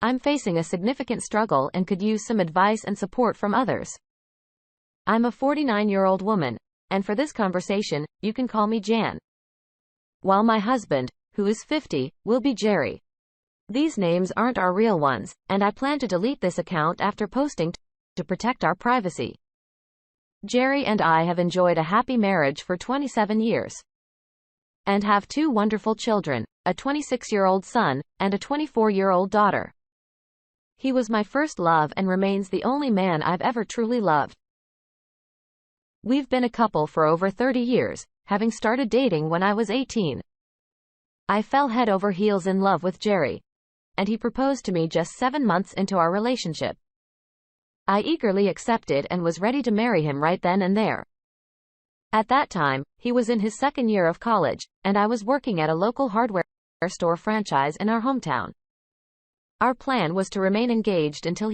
I'm facing a significant struggle and could use some advice and support from others. I'm a 49-year-old woman, and for this conversation, you can call me Jan. While my husband, who is 50, will be Jerry. These names aren't our real ones, and I plan to delete this account after posting to protect our privacy. Jerry and I have enjoyed a happy marriage for 27 years and have 2 wonderful children, a 26-year-old son and a 24-year-old daughter. He was my first love and remains the only man I've ever truly loved. We've been a couple for over 30 years, having started dating when I was 18. I fell head over heels in love with Jerry, and he proposed to me just 7 months into our relationship. I eagerly accepted and was ready to marry him right then and there. At that time, he was in his 2nd year of college, and I was working at a local hardware store franchise in our hometown. Our plan was to remain engaged until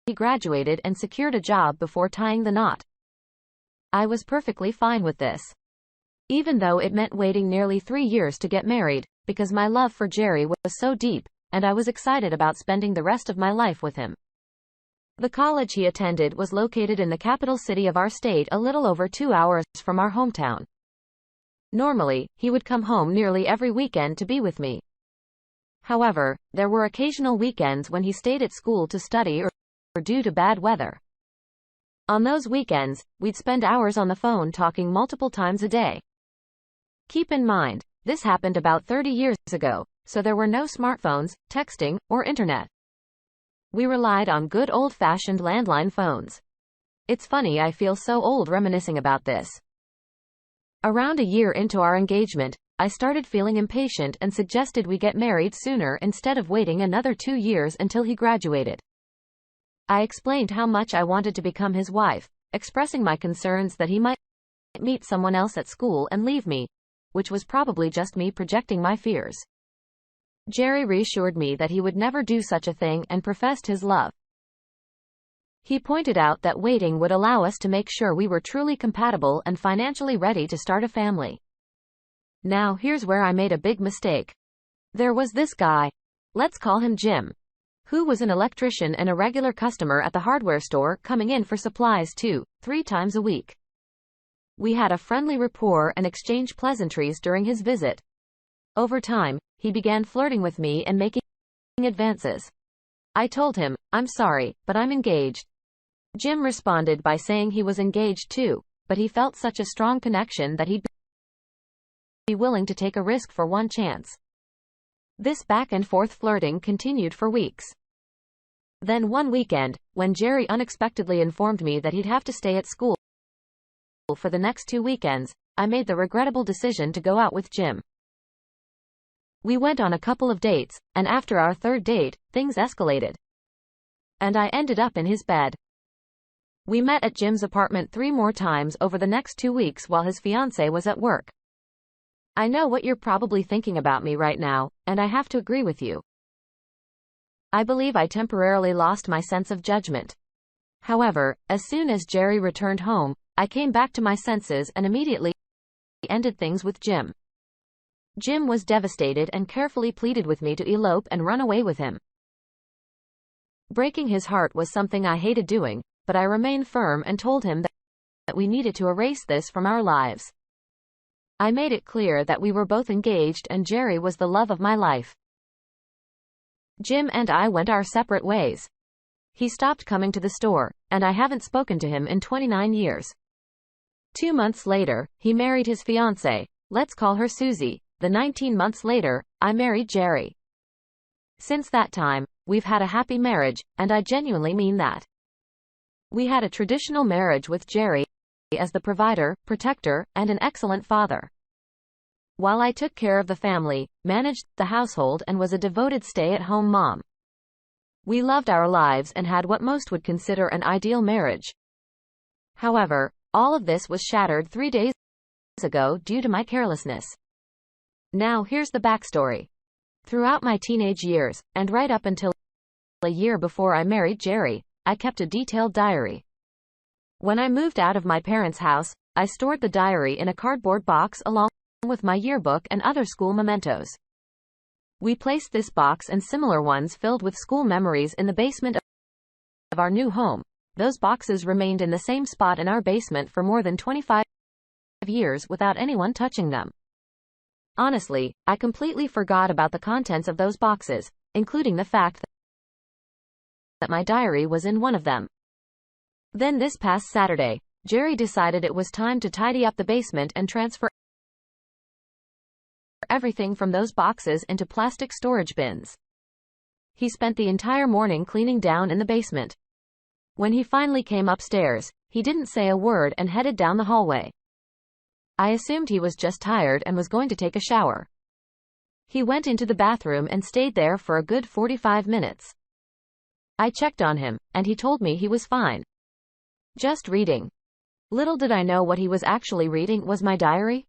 he graduated and secured a job before tying the knot. I was perfectly fine with this, even though it meant waiting nearly 3 years to get married, because my love for Jerry was so deep, and I was excited about spending the rest of my life with him. The college he attended was located in the capital city of our state, a little over 2 hours from our hometown. Normally, he would come home nearly every weekend to be with me. However, there were occasional weekends when he stayed at school to study or due to bad weather. On those weekends, we'd spend hours on the phone talking multiple times a day. Keep in mind, this happened about 30 years ago, so there were no smartphones, texting, or internet. We relied on good old-fashioned landline phones. It's funny, I feel so old reminiscing about this. Around a year into our engagement, I started feeling impatient and suggested we get married sooner instead of waiting another 2 years until he graduated. I explained how much I wanted to become his wife, expressing my concerns that he might meet someone else at school and leave me, which was probably just me projecting my fears. Jerry reassured me that he would never do such a thing and professed his love. He pointed out that waiting would allow us to make sure we were truly compatible and financially ready to start a family. Now here's where I made a big mistake. There was this guy, let's call him Jim, who was an electrician and a regular customer at the hardware store, coming in for supplies 2-3 times a week. We had a friendly rapport and exchanged pleasantries during his visit. Over time, he began flirting with me and making advances. I told him, I'm sorry, but I'm engaged. Jim responded by saying he was engaged too, but he felt such a strong connection that he'd be willing to take a risk for one chance. This back and forth flirting continued for weeks. Then one weekend, when Jerry unexpectedly informed me that he'd have to stay at school for the next 2 weekends, I made the regrettable decision to go out with Jim. We went on a couple of dates, and after our 3rd date, things escalated, and I ended up in his bed. We met at Jim's apartment 3 more times over the next 2 weeks while his fiancée was at work. I know what you're probably thinking about me right now, and I have to agree with you. I believe I temporarily lost my sense of judgment. However, as soon as Jerry returned home, I came back to my senses and immediately ended things with Jim. Jim was devastated and carefully pleaded with me to elope and run away with him. Breaking his heart was something I hated doing, but I remained firm and told him that we needed to erase this from our lives. I made it clear that we were both engaged and Jerry was the love of my life. Jim and I went our separate ways. He stopped coming to the store, and I haven't spoken to him in 29 years. 2 months later, he married his fiancée, let's call her Susie. The 19 months later, I married Jerry. Since that time, we've had a happy marriage, and I genuinely mean that. We had a traditional marriage with Jerry as the provider, protector, and an excellent father. While I took care of the family, managed the household, and was a devoted stay-at-home mom. We loved our lives and had what most would consider an ideal marriage. However, all of this was shattered 3 days ago due to my carelessness. Now here's the backstory. Throughout my teenage years, and right up until a year before I married Jerry, I kept a detailed diary. When I moved out of my parents' house, I stored the diary in a cardboard box along with my yearbook and other school mementos. We placed this box and similar ones filled with school memories in the basement of our new home. Those boxes remained in the same spot in our basement for more than 25 years without anyone touching them. Honestly, I completely forgot about the contents of those boxes, including the fact that my diary was in one of them. Then this past Saturday, Jerry decided it was time to tidy up the basement and transfer everything from those boxes into plastic storage bins. He spent the entire morning cleaning down in the basement. When he finally came upstairs, he didn't say a word and headed down the hallway. I assumed he was just tired and was going to take a shower. He went into the bathroom and stayed there for a good 45 minutes. I checked on him, and he told me he was fine. Just reading. Little did I know what he was actually reading was my diary,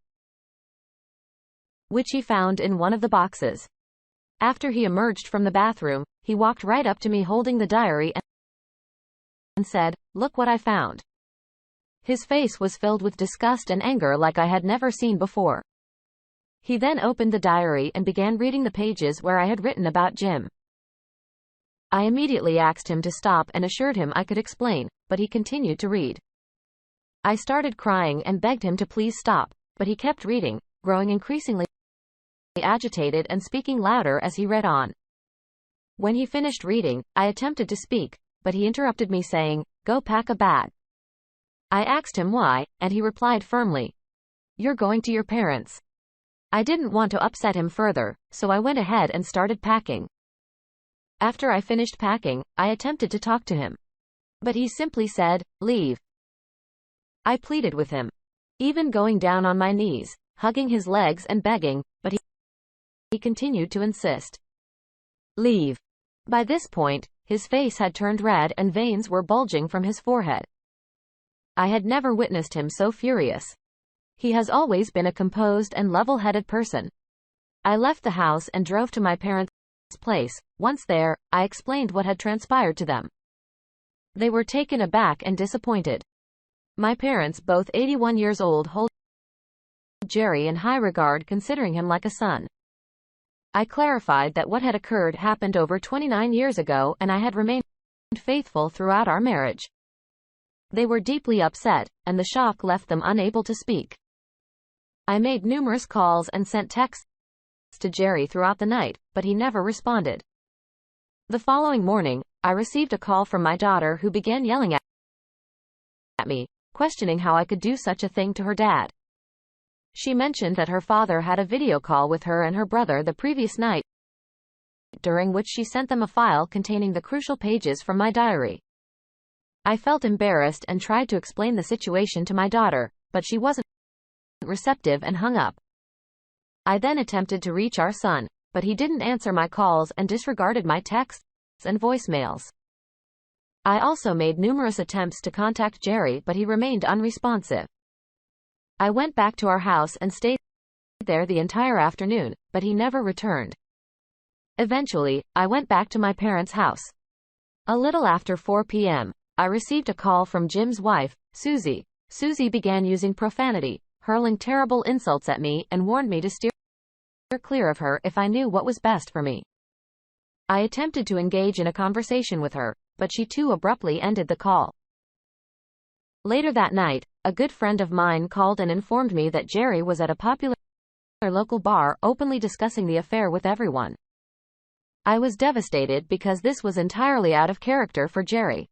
which he found in one of the boxes. After he emerged from the bathroom, he walked right up to me holding the diary and said, "Look what I found." His face was filled with disgust and anger like I had never seen before. He then opened the diary and began reading the pages where I had written about Jim. I immediately asked him to stop and assured him I could explain, but he continued to read. I started crying and begged him to please stop, but he kept reading, growing increasingly agitated and speaking louder as he read on. When he finished reading, I attempted to speak, but he interrupted me saying, "Go pack a bag." I asked him why, and he replied firmly, "You're going to your parents." I didn't want to upset him further, so I went ahead and started packing. After I finished packing, I attempted to talk to him, but he simply said, "Leave." I pleaded with him, even going down on my knees, hugging his legs and begging, but he continued to insist. "Leave." By this point, his face had turned red and veins were bulging from his forehead. I had never witnessed him so furious. He has always been a composed and level-headed person. I left the house and drove to my parents' place. Once there, I explained what had transpired to them. They were taken aback and disappointed. My parents, both 81 years old, hold Jerry in high regard, considering him like a son. I clarified that what had occurred happened over 29 years ago and I had remained faithful throughout our marriage. They were deeply upset, and the shock left them unable to speak. I made numerous calls and sent texts to Jerry throughout the night, but he never responded. The following morning, I received a call from my daughter who began yelling at me, questioning how I could do such a thing to her dad. She mentioned that her father had a video call with her and her brother the previous night, during which she sent them a file containing the crucial pages from my diary. I felt embarrassed and tried to explain the situation to my daughter, but she wasn't receptive and hung up. I then attempted to reach our son, but he didn't answer my calls and disregarded my texts and voicemails. I also made numerous attempts to contact Jerry, but he remained unresponsive. I went back to our house and stayed there the entire afternoon, but he never returned. Eventually, I went back to my parents' house. A little after 4 p.m., I received a call from Jim's wife, Susie. Susie began using profanity, hurling terrible insults at me, and warned me to steer clear of her if I knew what was best for me. I attempted to engage in a conversation with her, but she too abruptly ended the call. Later that night, a good friend of mine called and informed me that Jerry was at a popular local bar openly discussing the affair with everyone. I was devastated because this was entirely out of character for Jerry.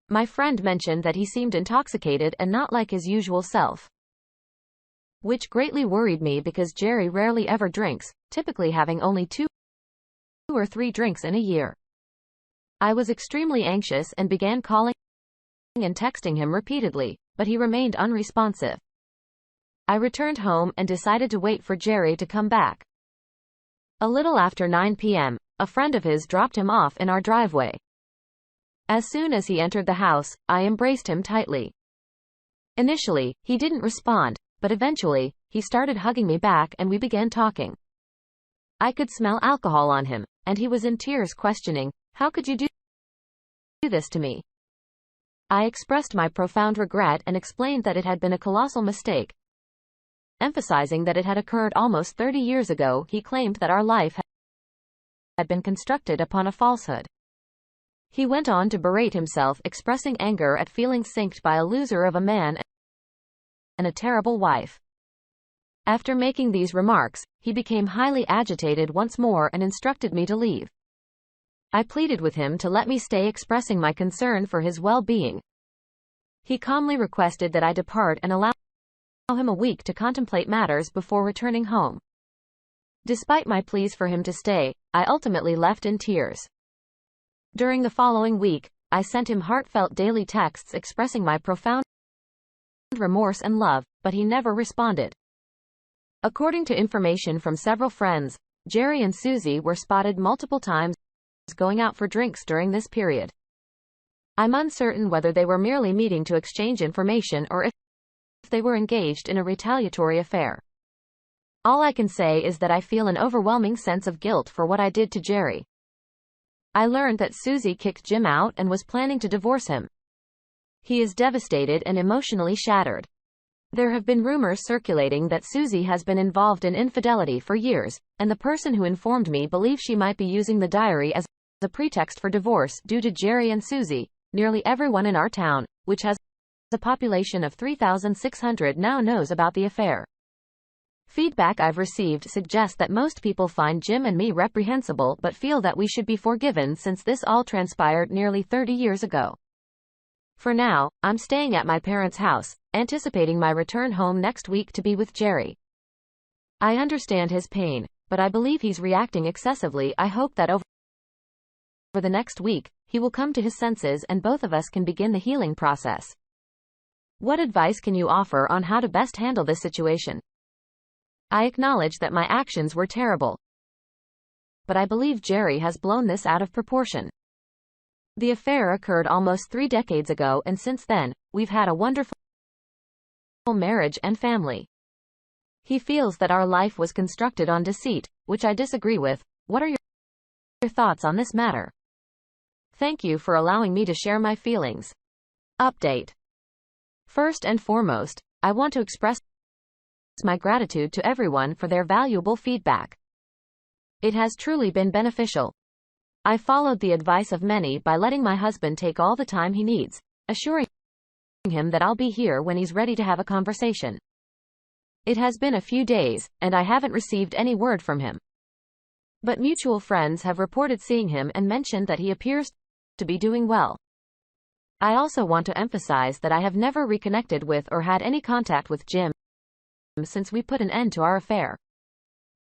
My friend mentioned that he seemed intoxicated and not like his usual self, which greatly worried me because Jerry rarely ever drinks, typically having only 2 or 3 drinks in a year. I was extremely anxious and began calling and texting him repeatedly, but he remained unresponsive. I returned home and decided to wait for Jerry to come back. A little after 9 p.m., a friend of his dropped him off in our driveway. As soon as he entered the house, I embraced him tightly. Initially, he didn't respond, but eventually, he started hugging me back and we began talking. I could smell alcohol on him, and he was in tears questioning, "How could you do this to me?" I expressed my profound regret and explained that it had been a colossal mistake. Emphasizing that it had occurred almost 30 years ago, he claimed that our life had been constructed upon a falsehood. He went on to berate himself, expressing anger at feeling sinked by a loser of a man and a terrible wife. After making these remarks, he became highly agitated once more and instructed me to leave. I pleaded with him to let me stay, expressing my concern for his well-being. He calmly requested that I depart and allow him a week to contemplate matters before returning home. Despite my pleas for him to stay, I ultimately left in tears. During the following week, I sent him heartfelt daily texts expressing my profound remorse and love, but he never responded. According to information from several friends, Jerry and Susie were spotted multiple times going out for drinks during this period. I'm uncertain whether they were merely meeting to exchange information or if they were engaged in a retaliatory affair. All I can say is that I feel an overwhelming sense of guilt for what I did to Jerry. I learned that Susie kicked Jim out and was planning to divorce him. He is devastated and emotionally shattered. There have been rumors circulating that Susie has been involved in infidelity for years, and the person who informed me believes she might be using the diary as a pretext for divorce due to Jerry and Susie. Nearly everyone in our town, which has a population of 3,600, now knows about the affair. Feedback I've received suggests that most people find Jim and me reprehensible but feel that we should be forgiven since this all transpired nearly 30 years ago. For now, I'm staying at my parents' house, anticipating my return home next week to be with Jerry. I understand his pain, but I believe he's reacting excessively. I hope that over the next week, he will come to his senses and both of us can begin the healing process. What advice can you offer on how to best handle this situation? I acknowledge that my actions were terrible, but I believe Jerry has blown this out of proportion. The affair occurred almost 3 decades ago, and since then, we've had a wonderful marriage and family. He feels that our life was constructed on deceit, which I disagree with. What are your thoughts on this matter? Thank you for allowing me to share my feelings. Update. First and foremost, I want to express my gratitude to everyone for their valuable feedback. It has truly been beneficial. I followed the advice of many by letting my husband take all the time he needs, assuring him that I'll be here when he's ready to have a conversation. It has been a few days, and I haven't received any word from him. But mutual friends have reported seeing him and mentioned that he appears to be doing well. I also want to emphasize that I have never reconnected with or had any contact with Jim since we put an end to our affair.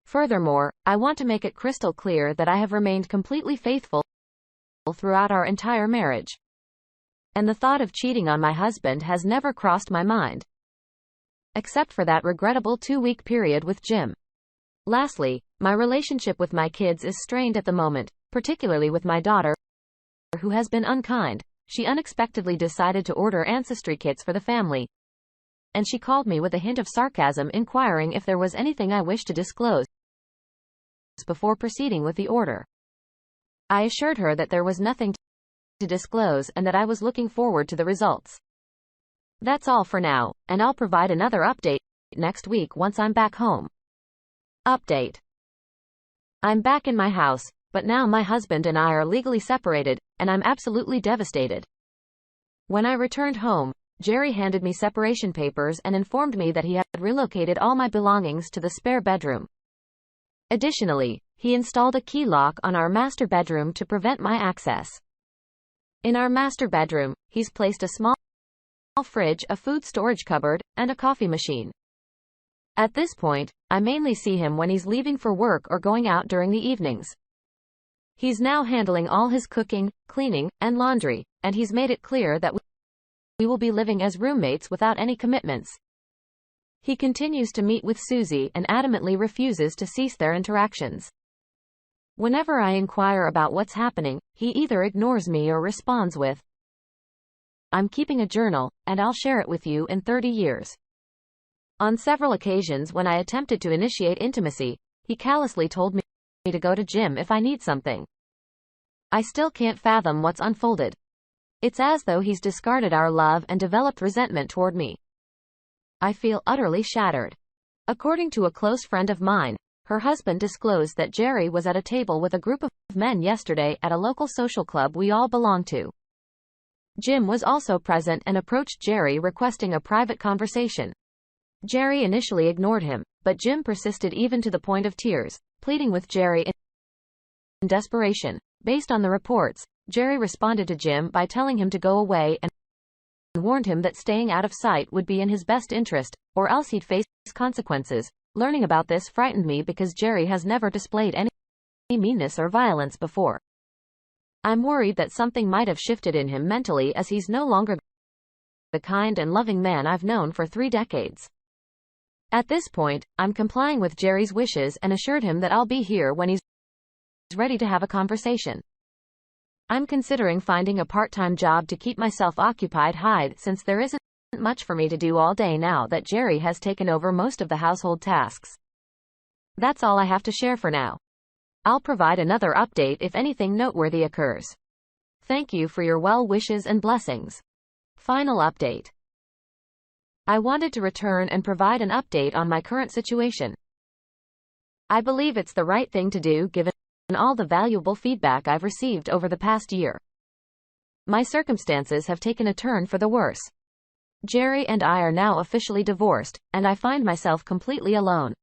Furthermore, I want to make it crystal clear that I have remained completely faithful throughout our entire marriage. And the thought of cheating on my husband has never crossed my mind. Except for that regrettable 2-week period with Jim. Lastly, my relationship with my kids is strained at the moment, particularly with my daughter, who has been unkind. She unexpectedly decided to order ancestry kits for the family, and she called me with a hint of sarcasm, inquiring if there was anything I wished to disclose before proceeding with the order. I assured her that there was nothing to disclose and that I was looking forward to the results. That's all for now, and I'll provide another update next week once I'm back home. Update. I'm back in my house, but now my husband and I are legally separated, and I'm absolutely devastated. When I returned home, Jerry handed me separation papers and informed me that he had relocated all my belongings to the spare bedroom. Additionally, he installed a key lock on our master bedroom to prevent my access. In our master bedroom, he's placed a small fridge, a food storage cupboard, and a coffee machine. At this point, I mainly see him when he's leaving for work or going out during the evenings. He's now handling all his cooking, cleaning, and laundry, and he's made it clear that we will be living as roommates without any commitments. He continues to meet with Susie and adamantly refuses to cease their interactions. Whenever I inquire about what's happening, he either ignores me or responds with, "I'm keeping a journal, and I'll share it with you in 30 years. On several occasions when I attempted to initiate intimacy, he callously told me to go to Jim if I need something. I still can't fathom what's unfolded. It's as though he's discarded our love and developed resentment toward me. I feel utterly shattered." According to a close friend of mine, her husband disclosed that Jerry was at a table with a group of men yesterday at a local social club we all belong to. Jim was also present and approached Jerry requesting a private conversation. Jerry initially ignored him, but Jim persisted even to the point of tears, pleading with Jerry in desperation. Based on the reports, Jerry responded to Jim by telling him to go away and warned him that staying out of sight would be in his best interest, or else he'd face consequences. Learning about this frightened me because Jerry has never displayed any meanness or violence before. I'm worried that something might have shifted in him mentally, as he's no longer the kind and loving man I've known for 3 decades. At this point, I'm complying with Jerry's wishes and assured him that I'll be here when he's ready to have a conversation. I'm considering finding a part-time job to keep myself occupied, since there isn't much for me to do all day now that Jerry has taken over most of the household tasks. That's all I have to share for now. I'll provide another update if anything noteworthy occurs. Thank you for your well wishes and blessings. Final update. I wanted to return and provide an update on my current situation. I believe it's the right thing to do given all the valuable feedback I've received over the past year. My circumstances have taken a turn for the worse. Jerry and I are now officially divorced, and I find myself completely alone.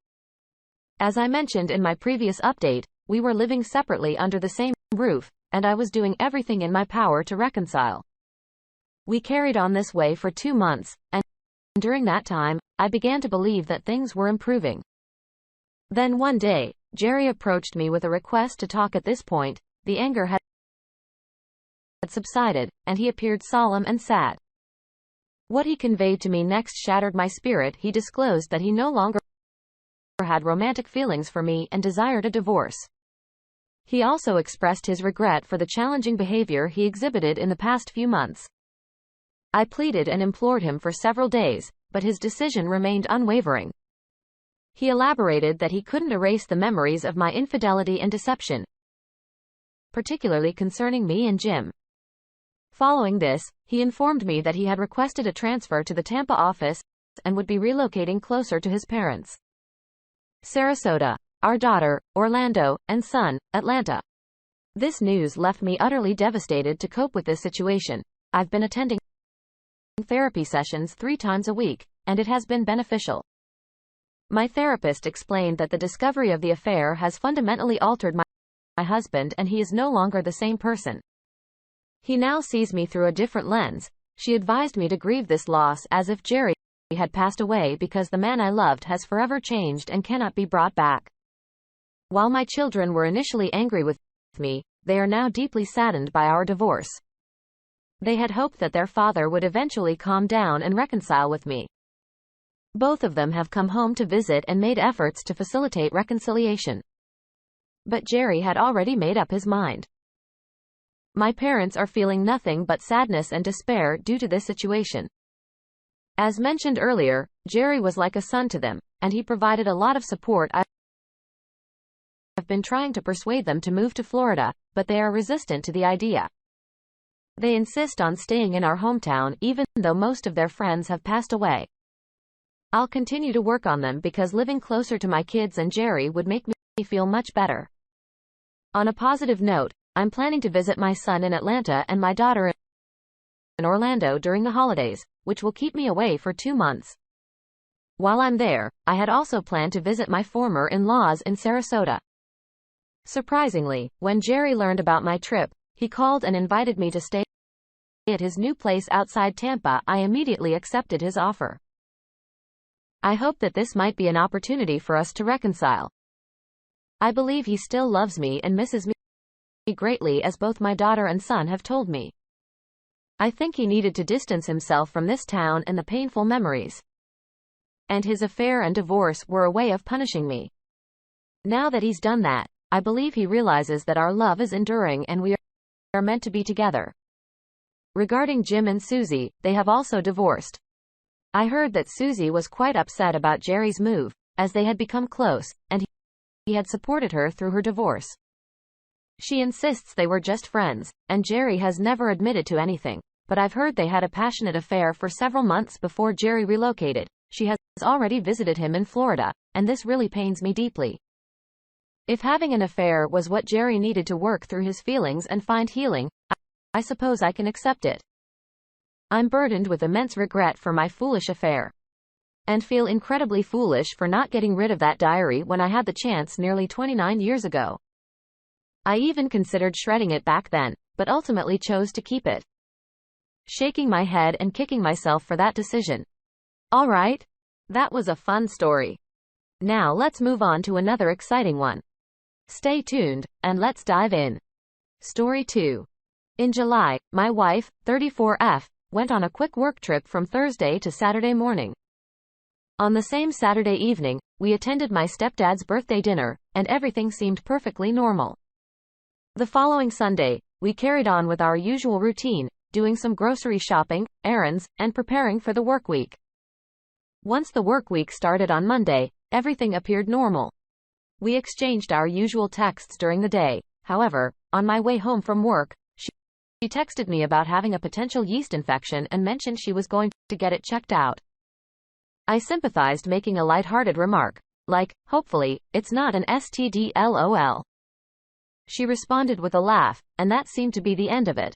As I mentioned in my previous update, we were living separately under the same roof, and I was doing everything in my power to reconcile. We carried on this way for 2 months, and during that time, I began to believe that things were improving. Then one day, Jerry approached me with a request to talk. At this point, the anger had subsided, and he appeared solemn and sad. What he conveyed to me next shattered my spirit. He disclosed that he no longer had romantic feelings for me and desired a divorce. He also expressed his regret for the challenging behavior he exhibited in the past few months. I pleaded and implored him for several days, but his decision remained unwavering. He elaborated that he couldn't erase the memories of my infidelity and deception, particularly concerning me and Jim. Following this, he informed me that he had requested a transfer to the Tampa office and would be relocating closer to his parents. Sarasota, our daughter, Orlando, and son, Atlanta. This news left me utterly devastated. To cope with this situation, I've been attending therapy sessions 3 times a week, and it has been beneficial. My therapist explained that the discovery of the affair has fundamentally altered my husband, and he is no longer the same person. He now sees me through a different lens. She advised me to grieve this loss as if Jerry had passed away, because the man I loved has forever changed and cannot be brought back. While my children were initially angry with me, they are now deeply saddened by our divorce. They had hoped that their father would eventually calm down and reconcile with me. Both of them have come home to visit and made efforts to facilitate reconciliation. But Jerry had already made up his mind. My parents are feeling nothing but sadness and despair due to this situation. As mentioned earlier, Jerry was like a son to them, and he provided a lot of support. I've been trying to persuade them to move to Florida, but they are resistant to the idea. They insist on staying in our hometown even though most of their friends have passed away. I'll continue to work on them because living closer to my kids and Jerry would make me feel much better. On a positive note, I'm planning to visit my son in Atlanta and my daughter in Orlando during the holidays, which will keep me away for 2 months. While I'm there, I had also planned to visit my former in-laws in Sarasota. Surprisingly, when Jerry learned about my trip, he called and invited me to stay at his new place outside Tampa. I immediately accepted his offer. I hope that this might be an opportunity for us to reconcile. I believe he still loves me and misses me greatly, as both my daughter and son have told me. I think he needed to distance himself from this town and the painful memories. And his affair and divorce were a way of punishing me. Now that he's done that, I believe he realizes that our love is enduring and we are meant to be together. Regarding Jim and Susie, they have also divorced. I heard that Susie was quite upset about Jerry's move, as they had become close, and he had supported her through her divorce. She insists they were just friends, and Jerry has never admitted to anything, but I've heard they had a passionate affair for several months before Jerry relocated. She has already visited him in Florida, and this really pains me deeply. If having an affair was what Jerry needed to work through his feelings and find healing, I suppose I can accept it. I'm burdened with immense regret for my foolish affair. And feel incredibly foolish for not getting rid of that diary when I had the chance nearly 29 years ago. I even considered shredding it back then, but ultimately chose to keep it. Shaking my head and kicking myself for that decision. Alright. That was a fun story. Now let's move on to another exciting one. Stay tuned, and let's dive in. Story 2. In July, my wife, 34F, went on a quick work trip from Thursday to Saturday morning. On the same Saturday evening, we attended my stepdad's birthday dinner, and everything seemed perfectly normal. The following Sunday, we carried on with our usual routine, doing some grocery shopping, errands, and preparing for the work week. Once the work week started on Monday, everything appeared normal. We exchanged our usual texts during the day. However, on my way home from work, she texted me about having a potential yeast infection and mentioned she was going to get it checked out. I sympathized, making a lighthearted remark, like, hopefully, it's not an STD lol. She responded with a laugh, and that seemed to be the end of it.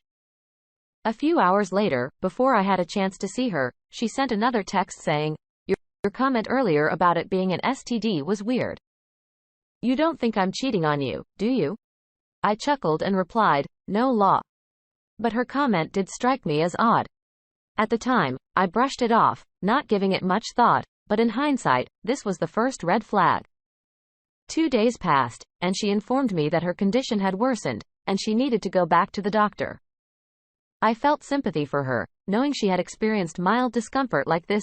A few hours later, before I had a chance to see her, she sent another text saying, Your comment earlier about it being an STD was weird. You don't think I'm cheating on you, do you? I chuckled and replied, no law. But her comment did strike me as odd. At the time, I brushed it off, not giving it much thought, but in hindsight, this was the first red flag. 2 days passed, and she informed me that her condition had worsened, and she needed to go back to the doctor. I felt sympathy for her, knowing she had experienced mild discomfort like this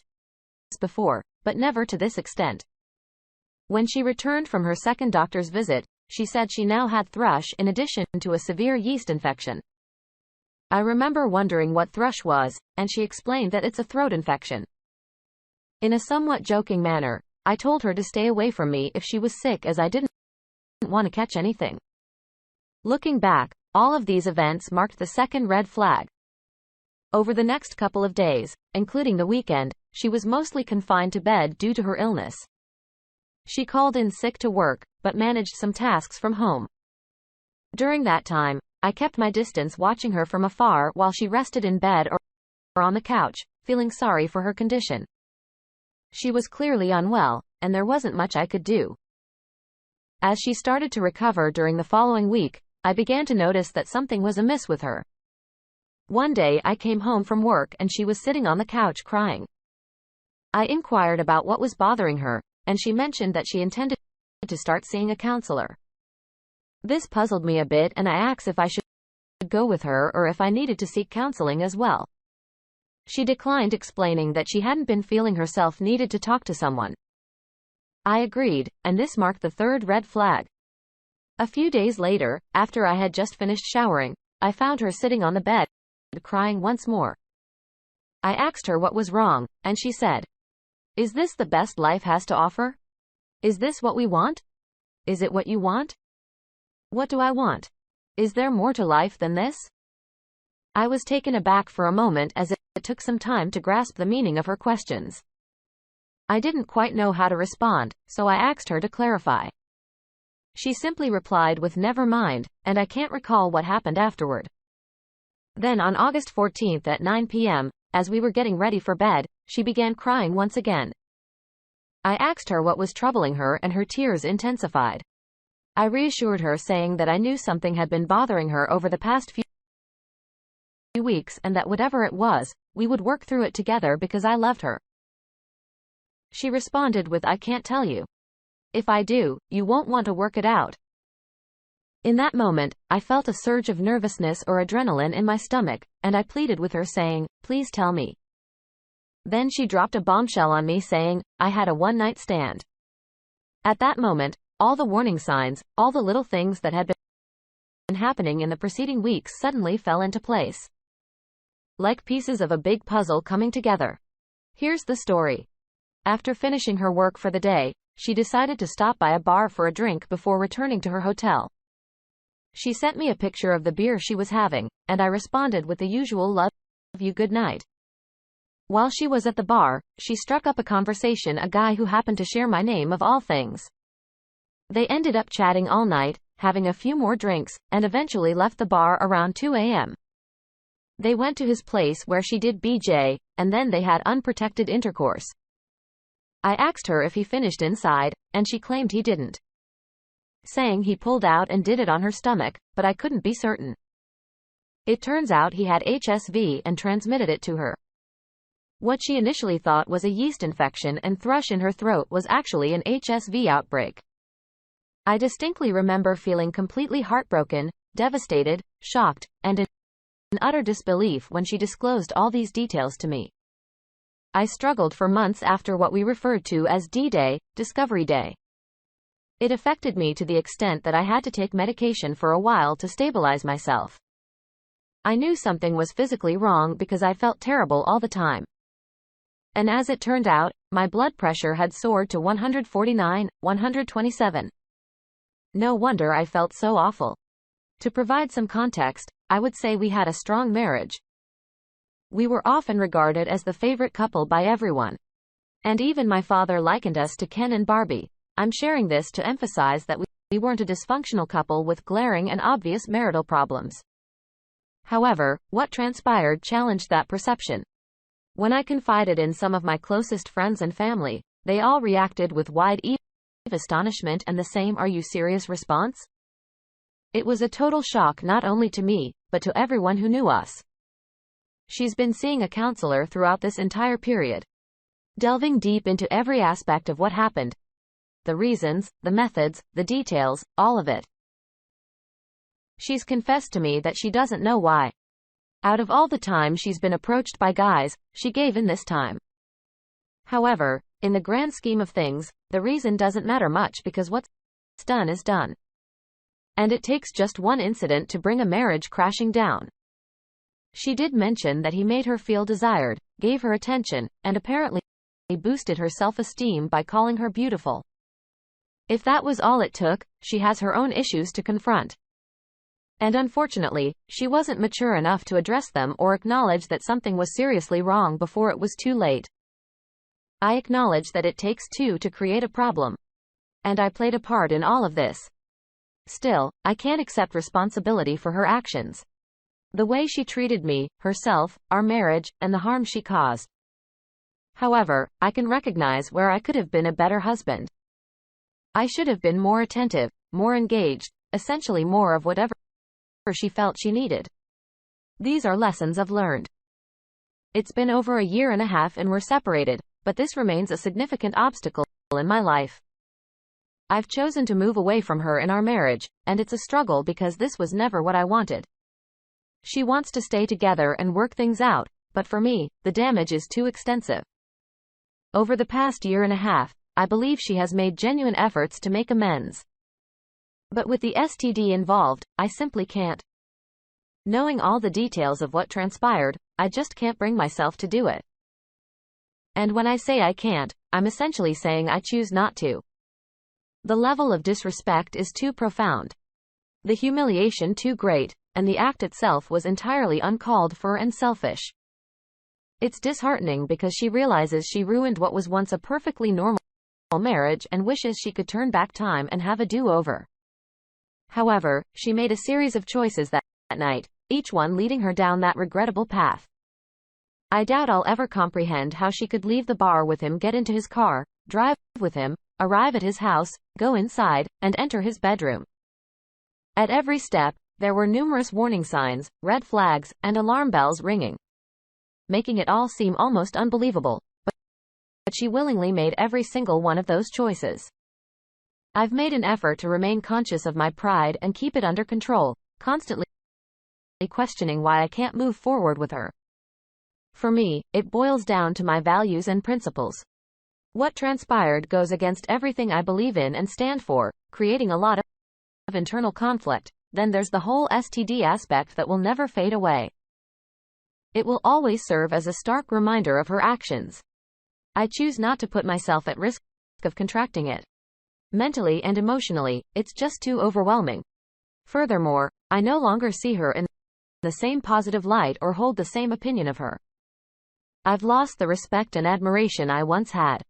before, but never to this extent. When she returned from her second doctor's visit, she said she now had thrush in addition to a severe yeast infection. I remember wondering what thrush was, and she explained that it's a throat infection. In a somewhat joking manner, I told her to stay away from me if she was sick, as I didn't want to catch anything. Looking back, all of these events marked the second red flag. Over the next couple of days, including the weekend, she was mostly confined to bed due to her illness. She called in sick to work, but managed some tasks from home. During that time, I kept my distance, watching her from afar while she rested in bed or on the couch, feeling sorry for her condition. She was clearly unwell, and there wasn't much I could do. As she started to recover during the following week, I began to notice that something was amiss with her. One day I came home from work and she was sitting on the couch crying. I inquired about what was bothering her, and she mentioned that she intended to start seeing a counselor. This puzzled me a bit, and I asked if I should go with her or if I needed to seek counseling as well. She declined, explaining that she hadn't been feeling herself needed to talk to someone. I agreed, and this marked the third red flag. A few days later, after I had just finished showering, I found her sitting on the bed, crying once more. I asked her what was wrong, and she said, "Is this the best life has to offer? Is this what we want? Is it what you want? What do I want? Is there more to life than this?" I was taken aback for a moment, as it took some time to grasp the meaning of her questions. I didn't quite know how to respond, so I asked her to clarify. She simply replied with "never mind," and I can't recall what happened afterward. Then on August 14th at 9 p.m., as we were getting ready for bed, she began crying once again. I asked her what was troubling her, and her tears intensified. I reassured her, saying that I knew something had been bothering her over the past few weeks, and that whatever it was, we would work through it together because I loved her. She responded with, "I can't tell you. If I do, you won't want to work it out." In that moment, I felt a surge of nervousness or adrenaline in my stomach, and I pleaded with her, saying, "Please tell me." Then she dropped a bombshell on me, saying, "I had a one-night stand." At that moment, all the warning signs, all the little things that had been happening in the preceding weeks suddenly fell into place. Like pieces of a big puzzle coming together. Here's the story. After finishing her work for the day, she decided to stop by a bar for a drink before returning to her hotel. She sent me a picture of the beer she was having, and I responded with the usual "love you, good night." While she was at the bar, she struck up a conversation, a guy who happened to share my name of all things. They ended up chatting all night, having a few more drinks, and eventually left the bar around 2 a.m. They went to his place where she did BJ, and then they had unprotected intercourse. I asked her if he finished inside, and she claimed he didn't, saying he pulled out and did it on her stomach, but I couldn't be certain. It turns out he had HSV and transmitted it to her. What she initially thought was a yeast infection and thrush in her throat was actually an HSV outbreak. I distinctly remember feeling completely heartbroken, devastated, shocked, and in utter disbelief when she disclosed all these details to me. I struggled for months after what we referred to as D-Day, Discovery Day. It affected me to the extent that I had to take medication for a while to stabilize myself. I knew something was physically wrong because I felt terrible all the time. And as it turned out, my blood pressure had soared to 149, 127. No wonder I felt so awful. To provide some context, I would say we had a strong marriage. We were often regarded as the favorite couple by everyone. And even my father likened us to Ken and Barbie. I'm sharing this to emphasize that we weren't a dysfunctional couple with glaring and obvious marital problems. However, what transpired challenged that perception. When I confided in some of my closest friends and family, they all reacted with wide astonishment and the same "Are you serious?" response. It was a total shock not only to me, but to everyone who knew us. She's been seeing a counselor throughout this entire period, delving deep into every aspect of what happened. The reasons, the methods, the details, all of it. She's confessed to me that she doesn't know why. Out of all the time she's been approached by guys, she gave in this time. However, in the grand scheme of things, the reason doesn't matter much because what's done is done. And it takes just one incident to bring a marriage crashing down. She did mention that he made her feel desired, gave her attention, and apparently boosted her self-esteem by calling her beautiful. If that was all it took, she has her own issues to confront. And unfortunately, she wasn't mature enough to address them or acknowledge that something was seriously wrong before it was too late. I acknowledge that it takes two to create a problem. And I played a part in all of this. Still, I can't accept responsibility for her actions. The way she treated me, herself, our marriage, and the harm she caused. However, I can recognize where I could have been a better husband. I should have been more attentive, more engaged, essentially more of whatever she felt she needed. These are lessons I've learned. It's been over a year and a half and we're separated, but this remains a significant obstacle in my life. I've chosen to move away from her in our marriage, and it's a struggle because this was never what I wanted. She wants to stay together and work things out, but for me, the damage is too extensive. Over the past year and a half, I believe she has made genuine efforts to make amends. But with the STD involved, I simply can't. Knowing all the details of what transpired, I just can't bring myself to do it. And when I say I can't, I'm essentially saying I choose not to. The level of disrespect is too profound. The humiliation too great, and the act itself was entirely uncalled for and selfish. It's disheartening because she realizes she ruined what was once a perfectly normal marriage and wishes she could turn back time and have a do-over. However, she made a series of choices that night, each one leading her down that regrettable path. I doubt I'll ever comprehend how she could leave the bar with him, get into his car, drive with him, arrive at his house, go inside, and enter his bedroom. At every step, there were numerous warning signs, red flags, and alarm bells ringing, making it all seem almost unbelievable, but she willingly made every single one of those choices. I've made an effort to remain conscious of my pride and keep it under control, constantly questioning why I can't move forward with her. For me, it boils down to my values and principles. What transpired goes against everything I believe in and stand for, creating a lot of internal conflict. Then there's the whole STD aspect that will never fade away. It will always serve as a stark reminder of her actions. I choose not to put myself at risk of contracting it. Mentally and emotionally, it's just too overwhelming. Furthermore, I no longer see her in the same positive light or hold the same opinion of her. I've lost the respect and admiration I once had.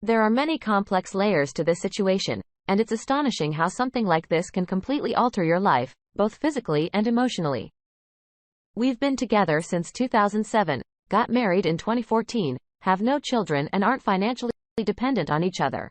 There are many complex layers to this situation, And it's astonishing how something like this can completely alter your life, both physically and emotionally. We've been together since 2007, got married in 2014, have no children and aren't financially dependent on each other.